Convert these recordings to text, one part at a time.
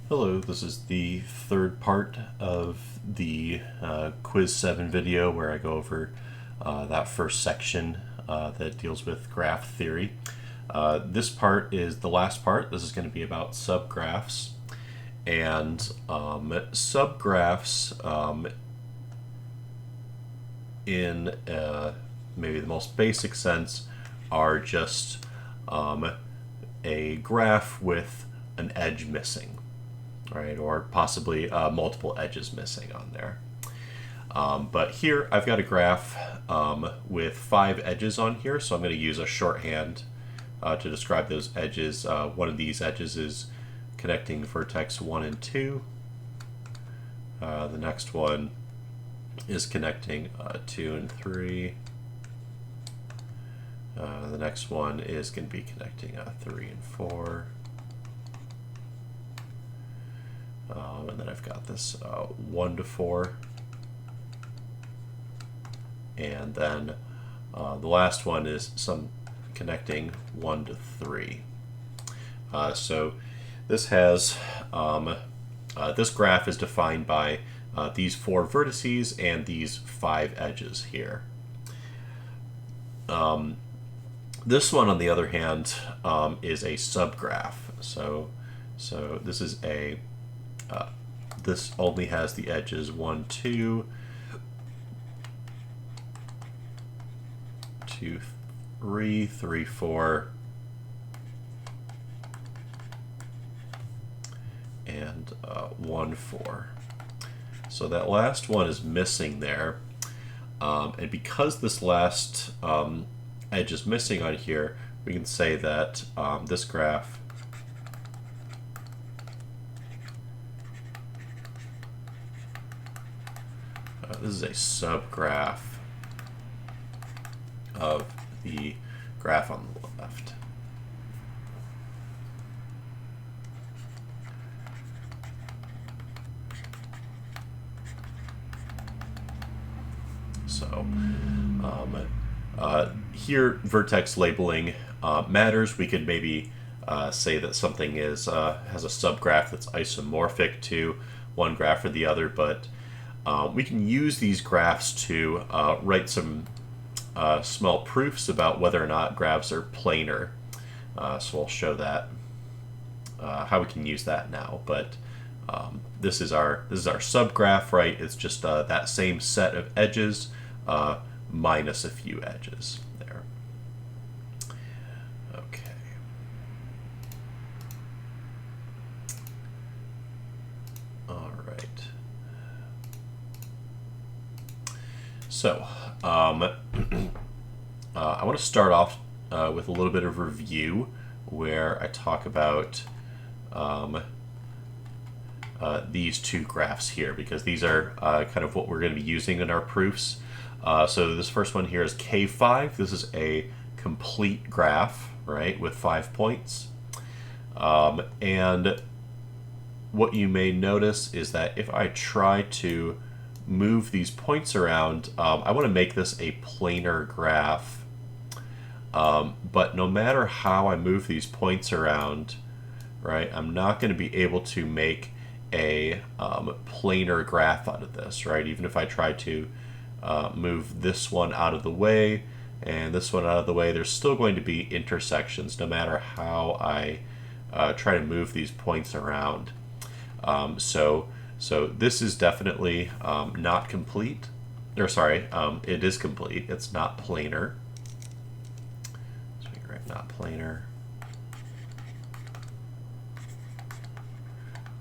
Hello, this is the third part of the Quiz 7 video where I go over that first section that deals with graph theory. This part is the last part. This is going to be about subgraphs. And subgraphs, in maybe the most basic sense, are just a graph with an edge missing. Right, or possibly multiple edges missing on there. But here I've got a graph with 5 edges on here, so I'm going to use a shorthand to describe those edges. One of these edges is connecting vertex 1 and 2. The next one is connecting 2 and 3. The next one is going to be connecting 3 and 4. And then I've got this 1 to 4. And then the last one is some connecting 1 to 3. So this has, this graph is defined by these 4 vertices and these 5 edges here. This one, on the other hand, is a subgraph. So this is a this only has the edges 1, 2, 2, 3, 3, 4, and 1, 4. So that last one is missing there. And because this last edge is missing on here, we can say that this graph this is a subgraph of the graph on the left. So here vertex labeling matters. We could maybe say that something is has a subgraph that's isomorphic to one graph or the other, but we can use these graphs to write some small proofs about whether or not graphs are planar. So I'll show that how we can use that now. But this is our subgraph, right? It's just that same set of edges minus a few edges there. Okay. All right. So, I want to start off with a little bit of review where I talk about these 2 graphs here, because these are kind of what we're going to be using in our proofs. So this first one here is K5. This is a complete graph, right, with 5 points. And what you may notice is that if I try to move these points around, I want to make this a planar graph, but no matter how I move these points around, right, I'm not going to be able to make a planar graph out of this, right? Even if I try to move this one out of the way and this one out of the way, there's still going to be intersections no matter how I try to move these points around. So this is definitely not complete, or sorry, it is complete. It's not planar. So we can write not planar,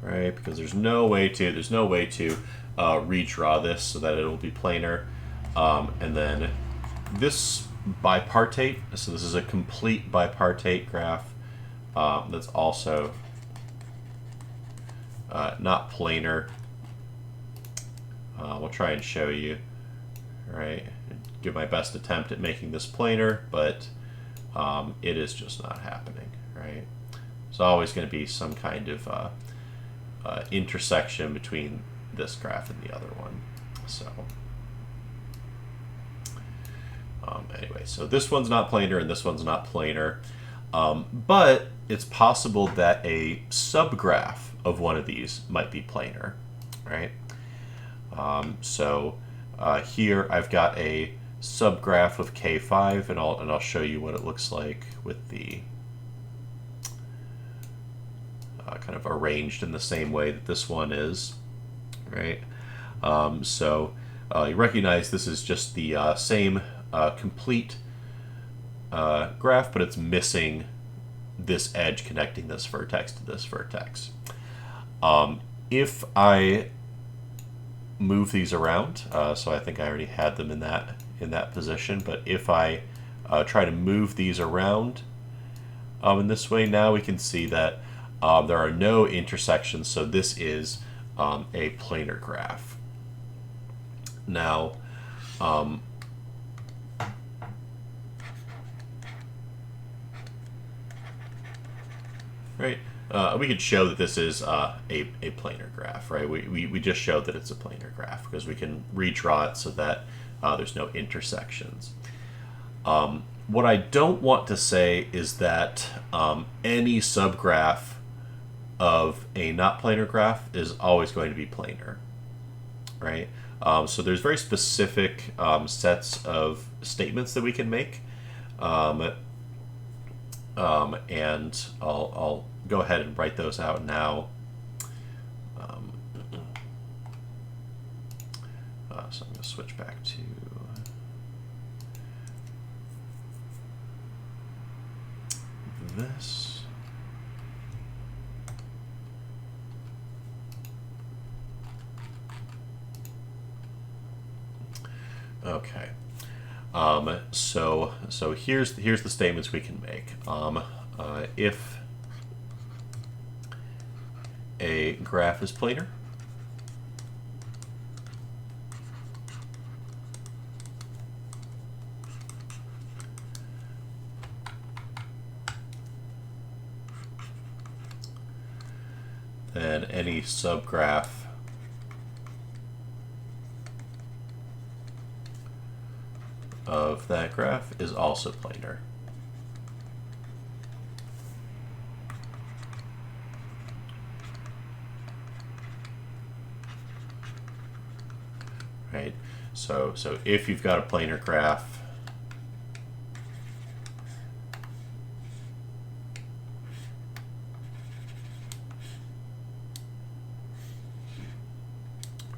right? Because there's no way to redraw this so that it'll be planar. And then this bipartite. So this is a complete bipartite graph that's also not planar. We'll try and show you, right? Give my best attempt at making this planar, but it is just not happening, right? There's always going to be some kind of intersection between this graph and the other one. So anyway, so this one's not planar and this one's not planar. But it's possible that a subgraph of one of these might be planar, right? Here I've got a subgraph of K5, and I'll show you what it looks like with the kind of arranged in the same way that this one is, right? You recognize this is just the same complete graph, but it's missing this edge connecting this vertex to this vertex. If I move these around, so I think I already had them in that position, but if I try to move these around in this way, now we can see that there are no intersections, so this is a planar graph. Now, right, we could show that this is a planar graph, right? We just showed that it's a planar graph because we can redraw it so that there's no intersections. What I don't want to say is that any subgraph of a not planar graph is always going to be planar, right? So there's very specific sets of statements that we can make, and I'll go ahead and write those out now. So I'm going to switch back to this. Okay. So here's the statements we can make. If a graph is planar, then any subgraph of that graph is also planar. Right? So if you've got a planar graph,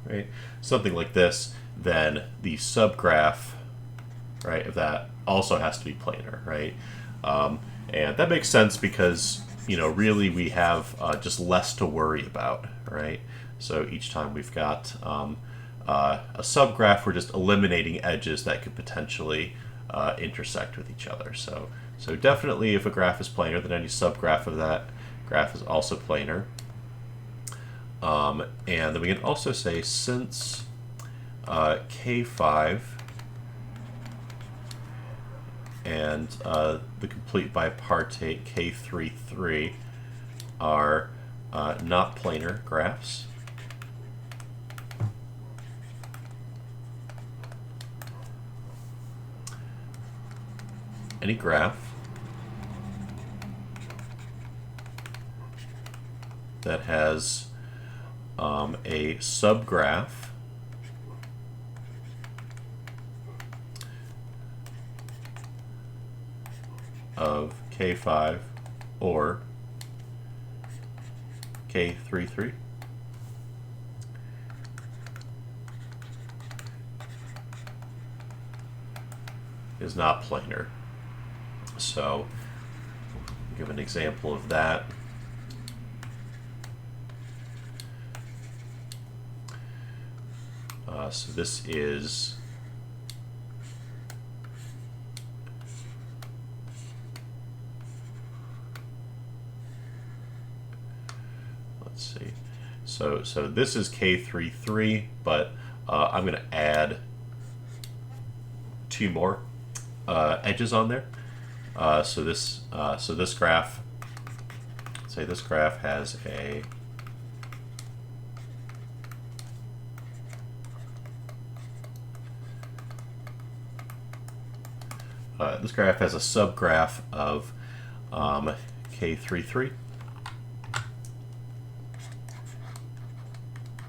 right, something like this, then the subgraph, right, of that also has to be planar, right? And that makes sense because, really we have just less to worry about, right? So each time we've got a subgraph, we're just eliminating edges that could potentially intersect with each other. So definitely if a graph is planar, then any subgraph of that graph is also planar. And then we can also say since K5 and the complete bipartite K33 are not planar graphs, any graph that has a subgraph of K5 or K33 is not planar. So, give an example of that. So this is so this is K33, but I'm going to add two more edges on there. So this graph, say this graph has a subgraph of K33.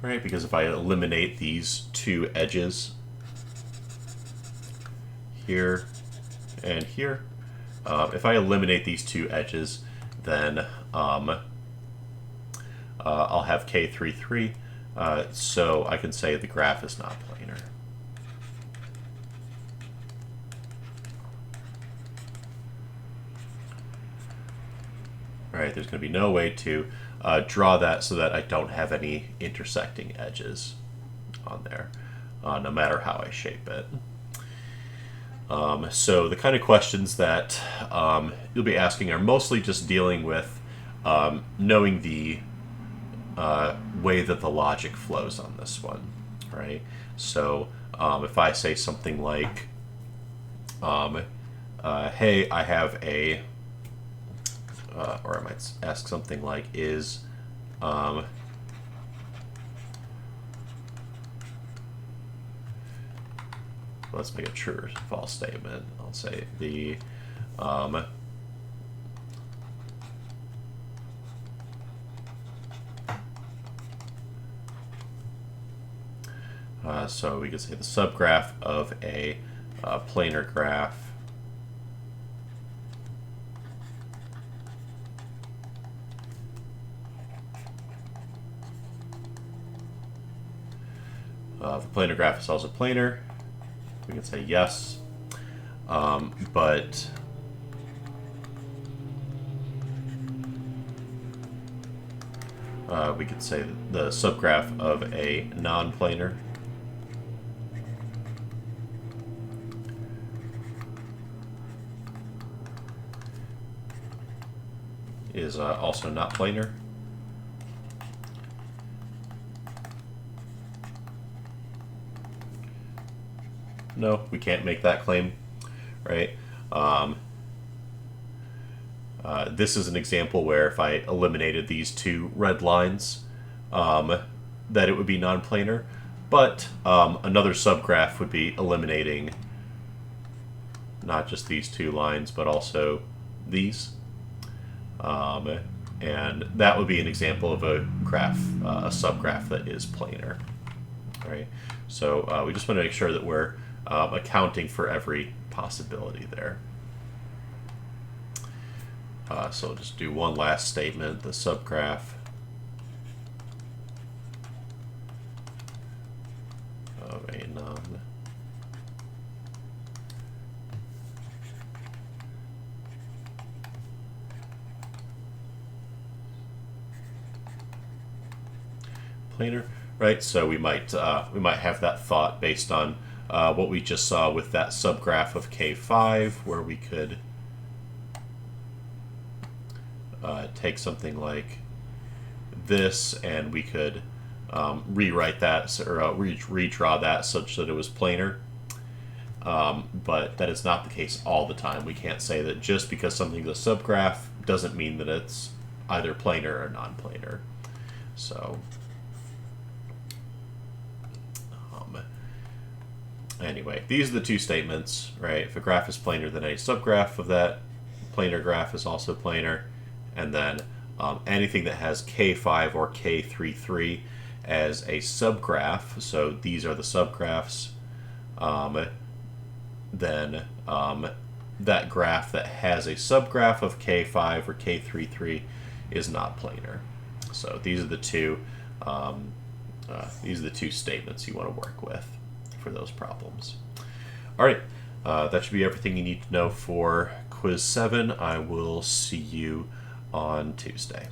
Right, because if I eliminate these two edges here and here, if I eliminate these two edges, then I'll have K33, so I can say the graph is not planar. Right, there's going to be no way to draw that so that I don't have any intersecting edges on there, no matter how I shape it. So the kind of questions that you'll be asking are mostly just dealing with knowing the way that the logic flows on this one, right? So if I say something like, hey, I have a, or I might ask something like, is let's make a true or false statement. I'll say the so we could say the subgraph of a planar graph the planar graph is also planar. We can say yes, but we could say the subgraph of a non-planar is also not planar. No, we can't make that claim, right? This is an example where if I eliminated these two red lines, that it would be non-planar, but another subgraph would be eliminating not just these two lines, but also these. And that would be an example of a graph, a subgraph that is planar, right? So we just want to make sure that we're accounting for every possibility there. So we'll just do one last statement, the subgraph of a non planar, right? So we might have that thought based on what we just saw with that subgraph of K5, where we could take something like this, and we could rewrite that or redraw that such that it was planar. But that is not the case all the time. We can't say that just because something's a subgraph doesn't mean that it's either planar or non-planar. So anyway, these are the two statements, right? If a graph is planar, then a subgraph of that planar graph is also planar. And then anything that has K5 or K33 as a subgraph, so these are the subgraphs, then that graph that has a subgraph of K5 or K33 is not planar. So these are the two statements you want to work with for those problems. All right, that should be everything you need to know for Quiz 7. I will see you on Tuesday.